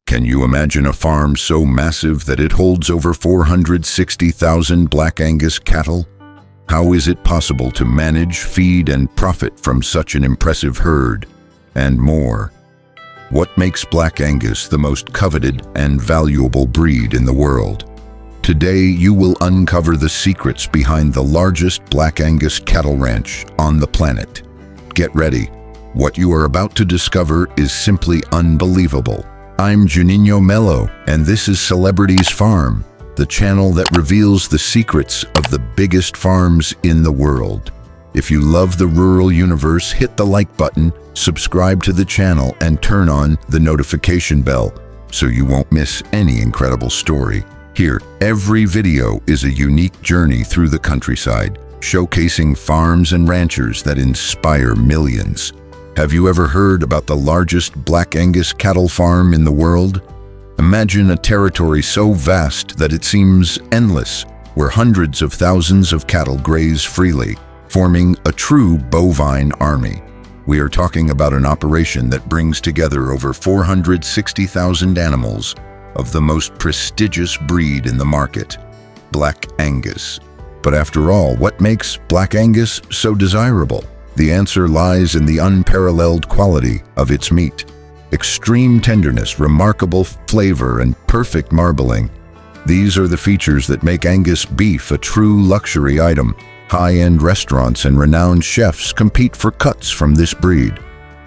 Can you imagine a farm so massive that it holds over 460,000 Black Angus cattle? How is it possible to manage, feed, and profit from such an impressive herd? And more. What makes Black Angus the most coveted and valuable breed in the world? Today, you will uncover the secrets behind the largest Black Angus cattle ranch on the planet. Get ready. What you are about to discover is simply unbelievable. I'm Juninho Melo, and this is Celebrities Farm, the channel that reveals the secrets of the biggest farms in the world. If you love the rural universe, hit the like button, subscribe to the channel, and turn on the notification bell so you won't miss any incredible story. Here, every video is a unique journey through the countryside, showcasing farms and ranchers that inspire millions. Have you ever heard about the largest Black Angus cattle farm in the world? Imagine a territory so vast that it seems endless, where hundreds of thousands of cattle graze freely, forming a true bovine army. We are talking about an operation that brings together over 460,000 animals of the most prestigious breed in the market, Black Angus. But after all, what makes Black Angus so desirable? The answer lies in the unparalleled quality of its meat. Extreme tenderness, remarkable flavor, and perfect marbling. These are the features that make Angus beef a true luxury item. High-end restaurants and renowned chefs compete for cuts from this breed,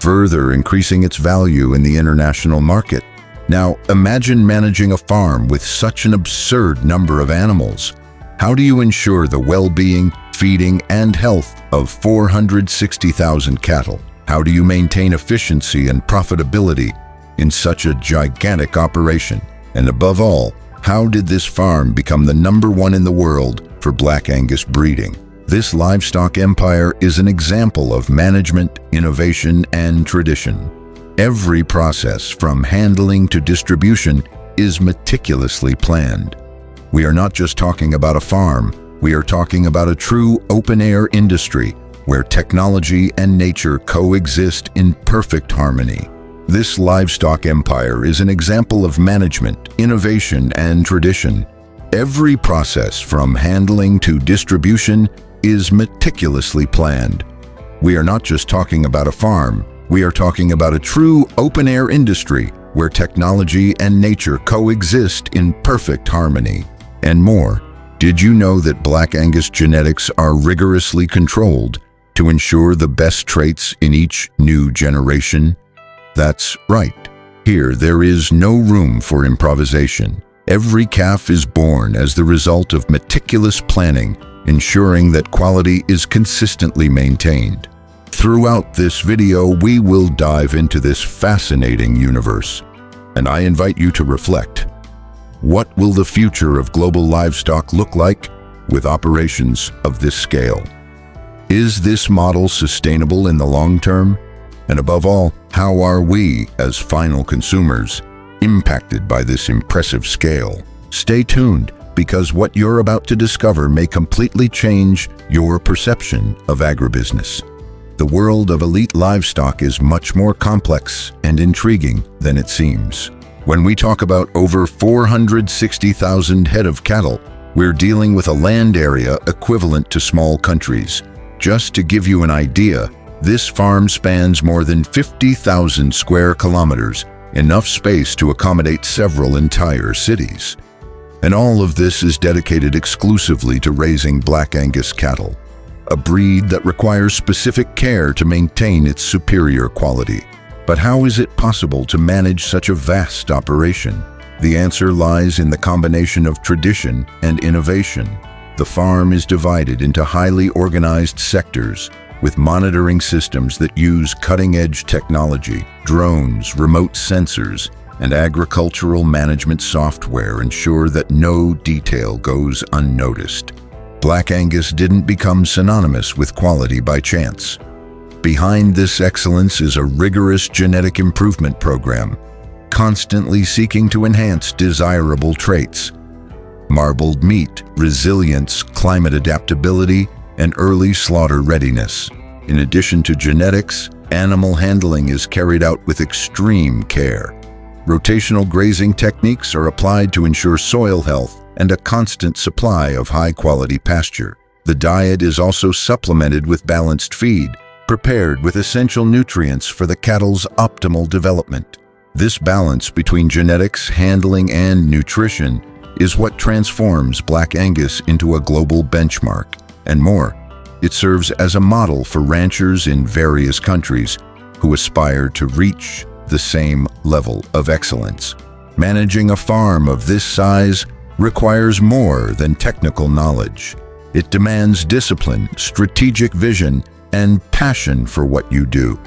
further increasing its value in the international market. Now, imagine managing a farm with such an absurd number of animals. How do you ensure the well-being, feeding, and health of 460,000 cattle? How do you maintain efficiency and profitability in such a gigantic operation? And above all, how did this farm become the #1 in the world for Black Angus breeding? This livestock empire is an example of management, innovation, and tradition. Every process, from handling to distribution, is meticulously planned. We are not just talking about a farm, we are talking about a true open-air industry where technology and nature coexist in perfect harmony. This livestock empire is an example of management, innovation, and tradition. Every process, from handling to distribution, is meticulously planned. We are not just talking about a farm, we are talking about a true open-air industry where technology and nature coexist in perfect harmony. And more. Did you know that Black Angus genetics are rigorously controlled to ensure the best traits in each new generation? That's right. Here, there is no room for improvisation. Every calf is born as the result of meticulous planning, ensuring that quality is consistently maintained. Throughout this video, we will dive into this fascinating universe, and I invite you to reflect. What will the future of global livestock look like with operations of this scale? Is this model sustainable in the long term? And above all, how are we, as final consumers, impacted by this impressive scale? Stay tuned, because what you're about to discover may completely change your perception of agribusiness. The world of elite livestock is much more complex and intriguing than it seems. When we talk about over 460,000 head of cattle, we're dealing with a land area equivalent to small countries. Just to give you an idea, this farm spans more than 50,000 square kilometers, enough space to accommodate several entire cities. And all of this is dedicated exclusively to raising Black Angus cattle, a breed that requires specific care to maintain its superior quality. But how is it possible to manage such a vast operation? The answer lies in the combination of tradition and innovation. The farm is divided into highly organized sectors with monitoring systems that use cutting-edge technology. Drones, remote sensors, and agricultural management software ensure that no detail goes unnoticed. Black Angus didn't become synonymous with quality by chance. Behind this excellence is a rigorous genetic improvement program, constantly seeking to enhance desirable traits. Marbled meat, resilience, climate adaptability, and early slaughter readiness. In addition to genetics, animal handling is carried out with extreme care. Rotational grazing techniques are applied to ensure soil health and a constant supply of high-quality pasture. The diet is also supplemented with balanced feed, prepared with essential nutrients for the cattle's optimal development. This balance between genetics, handling, and nutrition is what transforms Black Angus into a global benchmark. And more, it serves as a model for ranchers in various countries who aspire to reach the same level of excellence. Managing a farm of this size requires more than technical knowledge. It demands discipline, strategic vision, and passion for what you do.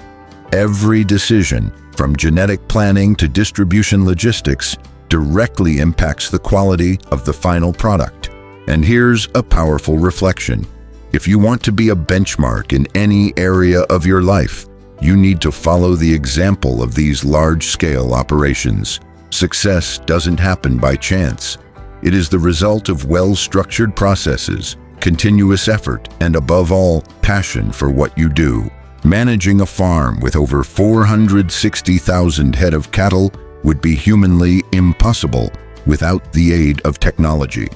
Every decision, from genetic planning to distribution logistics, directly impacts the quality of the final product. And here's a powerful reflection. If you want to be a benchmark in any area of your life, you need to follow the example of these large-scale operations. Success doesn't happen by chance. It is the result of well-structured processes, continuous effort, and above all, passion for what you do. Managing a farm with over 460,000 head of cattle would be humanly impossible without the aid of technology.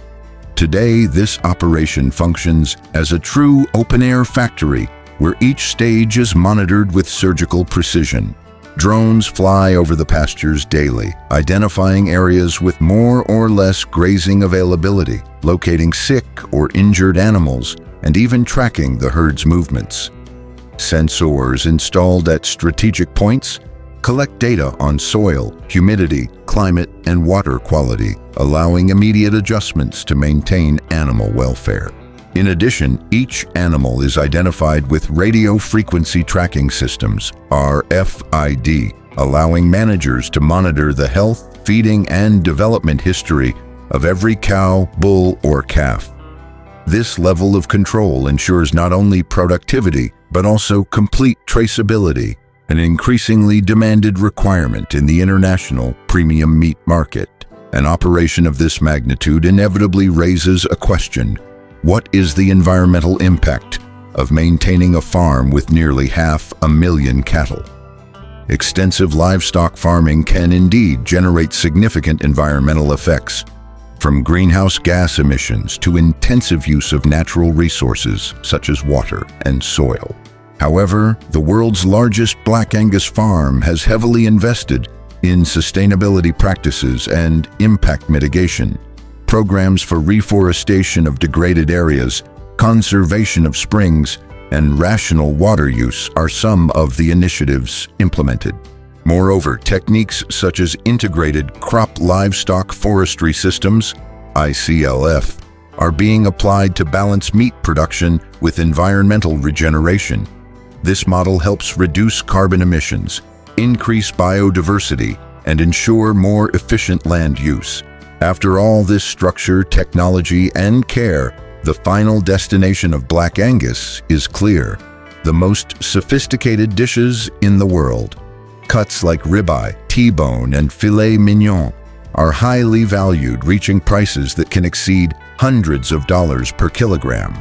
Today, this operation functions as a true open-air factory where each stage is monitored with surgical precision. Drones fly over the pastures daily, identifying areas with more or less grazing availability, locating sick or injured animals, and even tracking the herd's movements. Sensors installed at strategic points collect data on soil, humidity, climate, and water quality, allowing immediate adjustments to maintain animal welfare. In addition, each animal is identified with radio frequency tracking systems, RFID, allowing managers to monitor the health, feeding, and development history of every cow, bull, or calf. This level of control ensures not only productivity, but also complete traceability, an increasingly demanded requirement in the international premium meat market. An operation of this magnitude inevitably raises a question. What is the environmental impact of maintaining a farm with nearly 500,000 cattle? Extensive livestock farming can indeed generate significant environmental effects, from greenhouse gas emissions to intensive use of natural resources such as water and soil. However, the world's largest Black Angus farm has heavily invested in sustainability practices and impact mitigation. Programs for reforestation of degraded areas, conservation of springs, and rational water use are some of the initiatives implemented. Moreover, techniques such as integrated crop livestock forestry systems, ICLF, are being applied to balance meat production with environmental regeneration. This model helps reduce carbon emissions, increase biodiversity, and ensure more efficient land use. After all this structure, technology, and care, the final destination of Black Angus is clear: the most sophisticated dishes in the world. Cuts like ribeye, T-bone, and filet mignon are highly valued, reaching prices that can exceed hundreds of dollars per kilogram.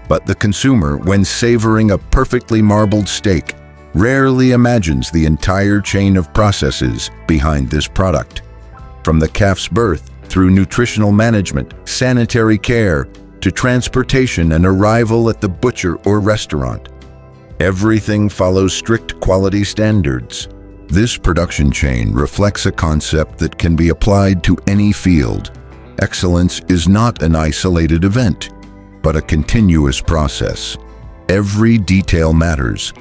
But the consumer, when savoring a perfectly marbled steak, rarely imagines the entire chain of processes behind this product. From the calf's birth, through nutritional management, sanitary care, to transportation and arrival at the butcher or restaurant, everything follows strict quality standards. This production chain reflects a concept that can be applied to any field. Excellence is not an isolated event, but a continuous process. Every detail matters,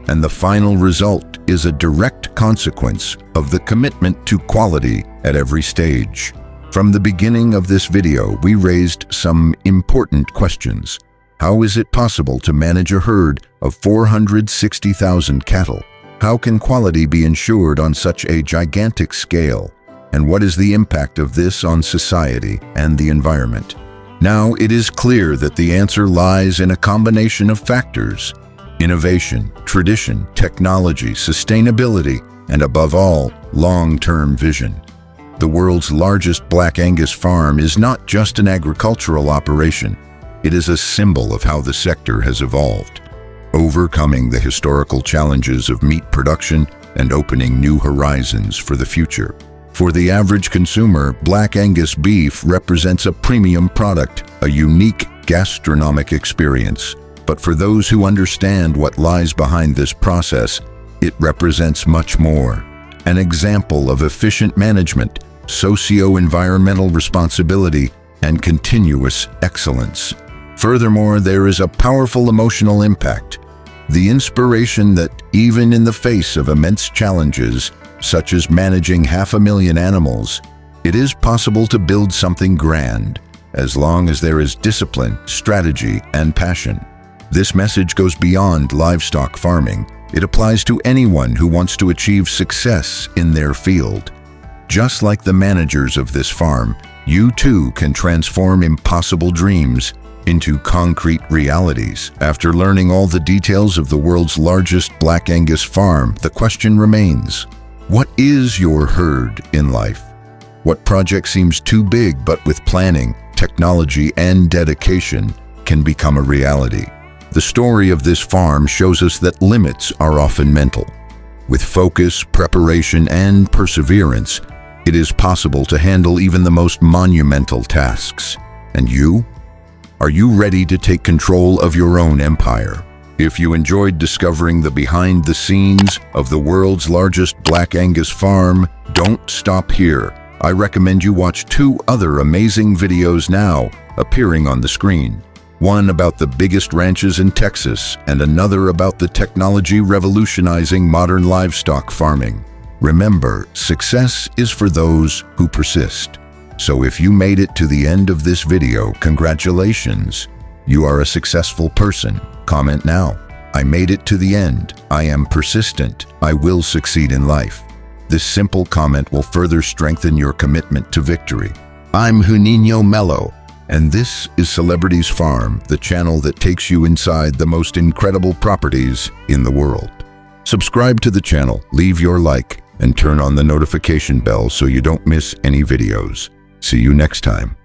and the final result is a direct consequence of the commitment to quality at every stage. From the beginning of this video, we raised some important questions. How is it possible to manage a herd of 460,000 cattle? How can quality be ensured on such a gigantic scale? And what is the impact of this on society and the environment? Now, it is clear that the answer lies in a combination of factors: innovation, tradition, technology, sustainability, and above all, long-term vision. The world's largest Black Angus farm is not just an agricultural operation. It is a symbol of how the sector has evolved, overcoming the historical challenges of meat production and opening new horizons for the future. For the average consumer, Black Angus beef represents a premium product, a unique gastronomic experience. But for those who understand what lies behind this process, it represents much more. An example of efficient management, socio-environmental responsibility, and continuous excellence. Furthermore, there is a powerful emotional impact. The inspiration that even in the face of immense challenges, such as managing 500,000 animals, it is possible to build something grand, as long as there is discipline, strategy, and passion. This message goes beyond livestock farming. It applies to anyone who wants to achieve success in their field. Just like the managers of this farm, you too can transform impossible dreams into concrete realities. After learning all the details of the world's largest Black Angus farm, the question remains: what is your herd in life? What project seems too big, but with planning, technology, and dedication can become a reality? The story of this farm shows us that limits are often mental. With focus, preparation, and perseverance, it is possible to handle even the most monumental tasks. And you? Are you ready to take control of your own empire? If you enjoyed discovering the behind the scenes of the world's largest Black Angus farm, don't stop here. I recommend you watch 2 other amazing videos now appearing on the screen. One about the biggest ranches in Texas and another about the technology revolutionizing modern livestock farming. Remember, success is for those who persist. So if you made it to the end of this video, congratulations. You are a successful person. Comment now. I made it to the end. I am persistent. I will succeed in life. This simple comment will further strengthen your commitment to victory. I'm Juninho Melo, and this is Celebrities Farm, the channel that takes you inside the most incredible properties in the world. Subscribe to the channel, leave your like, and turn on the notification bell so you don't miss any videos. See you next time.